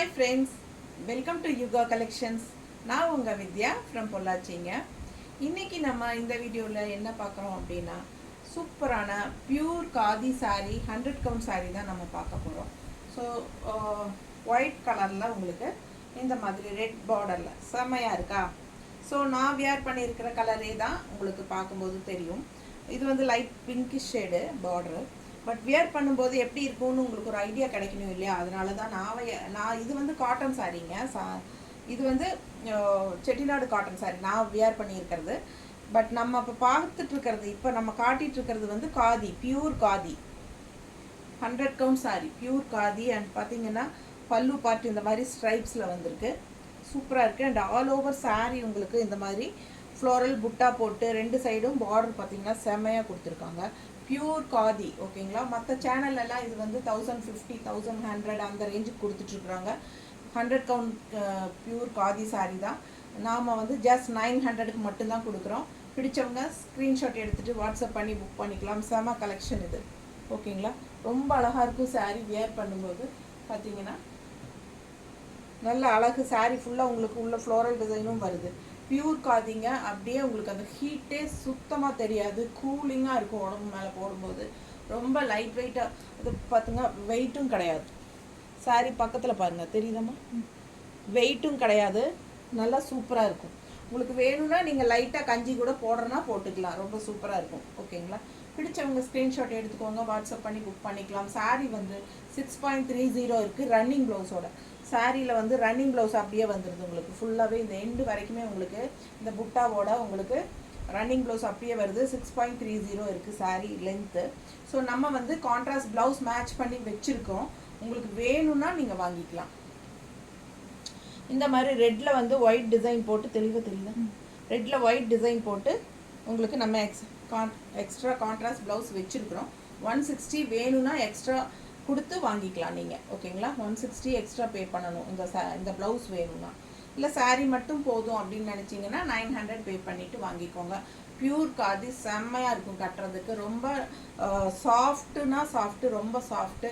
Hi friends, welcome to Yuga Collections. நான் உங்கள் வித்யா from பொள்ளாச்சிங்க. இன்றைக்கி நம்ம இந்த வீடியோவில் என்ன பார்க்குறோம் அப்படின்னா சூப்பரான பியூர் காதி சாரீ 100 கவுண்ட் சாரீ தான் நம்ம பார்க்க போகிறோம். ஸோ ஒயிட் கலரில் உங்களுக்கு இந்த மாதிரி ரெட் பார்டரில் செம்மையாக இருக்கா? ஸோ நான் வியர் பண்ணியிருக்கிற கலரே தான் உங்களுக்கு பார்க்கும்போது தெரியும். இது வந்து light pinkish shade border. But wear பண்ணும்போது எப்படி இருக்கும்னு உங்களுக்கு ஒரு ஐடியா கிடைக்கணும் இல்லையா? அதனால தான் நான் இது வந்து காட்டன் சாரீங்க. இது வந்து செட்டிநாடு காட்டன் சாரீ நான் வியர் பண்ணியிருக்கிறது. பட் நம்ம இப்போ பார்த்துட்ருக்கிறது, இப்போ நம்ம காட்டிகிட்ருக்கிறது வந்து khadi, pure khadi 100 count sari, pure khadi. And பார்த்தீங்கன்னா பல்லு பார்ட் இந்த மாதிரி ஸ்ட்ரைப்ஸில் வந்திருக்கு. சூப்பராக இருக்குது. அண்ட் ஆல் ஓவர் சாரீ உங்களுக்கு இந்த மாதிரி ஃப்ளோரல் புட்டா போட்டு ரெண்டு சைடும் பார்டர் பார்த்தீங்கன்னா செம்மையாக கொடுத்துருக்காங்க. பியூர் காதி, ஓகேங்களா? மற்ற சேனல்லலாம் இது வந்து 1050, 1100 அந்த ரேஞ்சுக்கு கொடுத்துட்ருக்குறாங்க. 100 கவுண்ட் பியூர் காதி சாரீ தான். நாம் வந்து ஜஸ்ட் 900க்கு மட்டும்தான் கொடுக்குறோம். பிடிச்சவங்க ஸ்க்ரீன்ஷாட் எடுத்துகிட்டு வாட்ஸ்அப் பண்ணி புக் பண்ணிக்கலாம். செம கலெக்ஷன் இது, ஓகேங்களா? ரொம்ப அழகாக இருக்கும் சாரீ வியர் பண்ணும்போது. பார்த்தீங்கன்னா நல்ல அழகு சாரீ ஃபுல்லாக உங்களுக்கு உள்ள ஃப்ளோரல் டிசைனும் வருது. பியூர் காதிங்க. அப்படியே உங்களுக்கு அந்த ஹீட்டே சுத்தமாக தெரியாது. கூலிங்காக இருக்கும் உடம்பு மேலே போடும்போது. ரொம்ப லைட் வெயிட்டாக, அது பார்த்துங்க வெயிட்டும் கிடையாது. சாரீ பக்கத்தில் பாருங்கள், தெரியுதம்மா? வெயிட்டும் கிடையாது. நல்லா சூப்பராக இருக்கும். உங்களுக்கு வேணும்னா நீங்கள் லைட்டாக கஞ்சி கூட போடுறனா போட்டுக்கலாம். ரொம்ப சூப்பராக இருக்கும், ஓகேங்களா? பிடிச்சவங்க ஸ்க்ரீன்ஷாட் எடுத்துக்கோங்க, வாட்ஸ்அப் பண்ணி புக் பண்ணிக்கலாம். சாரீ வந்து 6.30 இருக்குது ரன்னிங் ப்ளவுஸோட. சாரியில் வந்து ரன்னிங் ப்ளவுஸ் அப்படியே வந்துடுது உங்களுக்கு. ஃபுல்லாகவே இந்த எண்டு வரைக்குமே உங்களுக்கு இந்த புட்டாவோட உங்களுக்கு ரன்னிங் ப்ளவுஸ் அப்படியே வருது. 6.30 இருக்குது சாரீ லென்த்து. ஸோ நம்ம வந்து கான்ட்ராஸ்ட் ப்ளவுஸ் மேட்ச் பண்ணி வச்சுருக்கோம். உங்களுக்கு வேணும்னா நீங்கள் வாங்கிக்கலாம். இந்த மாதிரி ரெட்டில் வந்து ஒயிட் டிசைன் போட்டு, தெளிவாக ரெட்டில் ஒயிட் டிசைன் போட்டு உங்களுக்கு நம்ம எக்ஸ்ட்ரா கான்ட்ராஸ்ட் ப்ளவுஸ் வச்சுருக்குறோம். 160 வேணும்னா எக்ஸ்ட்ரா கொடுத்து வாங்கிக்கலாம் நீங்கள், ஓகேங்களா? 160 எக்ஸ்ட்ரா பே பண்ணணும் இந்த ப்ளவுஸ் வேணும்னா. இல்லை சாரீ மட்டும் போதும் அப்படின்னு நினச்சிங்கன்னா 900 பே பண்ணிவிட்டு வாங்கிக்கோங்க. பியூர் காதி செம்மையாக இருக்கும் கட்டுறதுக்கு. ரொம்ப சாஃப்ட்டுனா சாஃப்ட்டு, ரொம்ப சாஃப்ட்டு.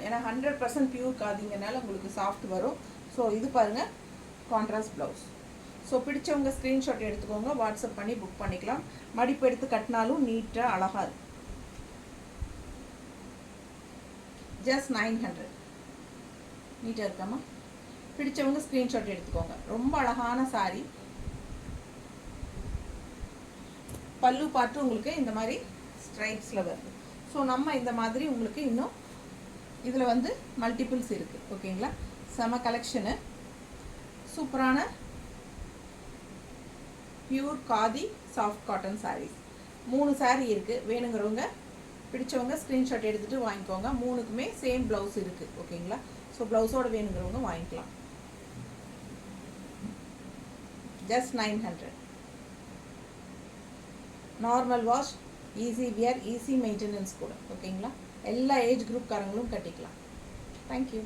ஏன்னா 100% பியூர் காதிங்கனால உங்களுக்கு சாஃப்ட் வரும். ஸோ இது பாருங்கள் கான்ட்ராஸ்ட் ப்ளவுஸ். ஸோ பிடிச்சவங்க ஸ்க்ரீன்ஷாட் எடுத்துக்கோங்க, வாட்ஸ்அப் பண்ணி புக் பண்ணிக்கலாம். மடிப்பு எடுத்து கட்டினாலும் நீட்டாக அழகாக இருக்கும். ஜஸ்ட் 900. நீட்டாக இருக்காமா? பிடிச்சவங்க ஸ்க்ரீன்ஷாட் எடுத்துக்கோங்க. ரொம்ப அழகான சாரீ. பல்லு பார்த்து உங்களுக்கு இந்த மாதிரி ஸ்ட்ரைப்ஸில் வருது. ஸோ நம்ம இந்த மாதிரி உங்களுக்கு இன்னும் இதில் வந்து மல்டிபிள்ஸ் இருக்குது, ஓகேங்களா? செம கலெக்ஷனு. சூப்பரான pure khadi soft cotton saris 3 sari இருக்குது. வேணுங்கிறவங்க பிடிச்சவங்க ஸ்க்ரீன்ஷாட் எடுத்துகிட்டு வாங்கிக்கோங்க. 3க்குமே சேம் ப்ளவுஸ் இருக்குது, ஓகேங்களா? ஸோ ப்ளவுஸோடு வேணுங்கிறவங்க வாங்கிக்கலாம். Just 900. Normal wash, easy wear, easy maintenance கூட, ஓகேங்களா? எல்லா ஏஜ் குரூப்காரங்களும் கட்டிக்கலாம். தேங்க்யூ.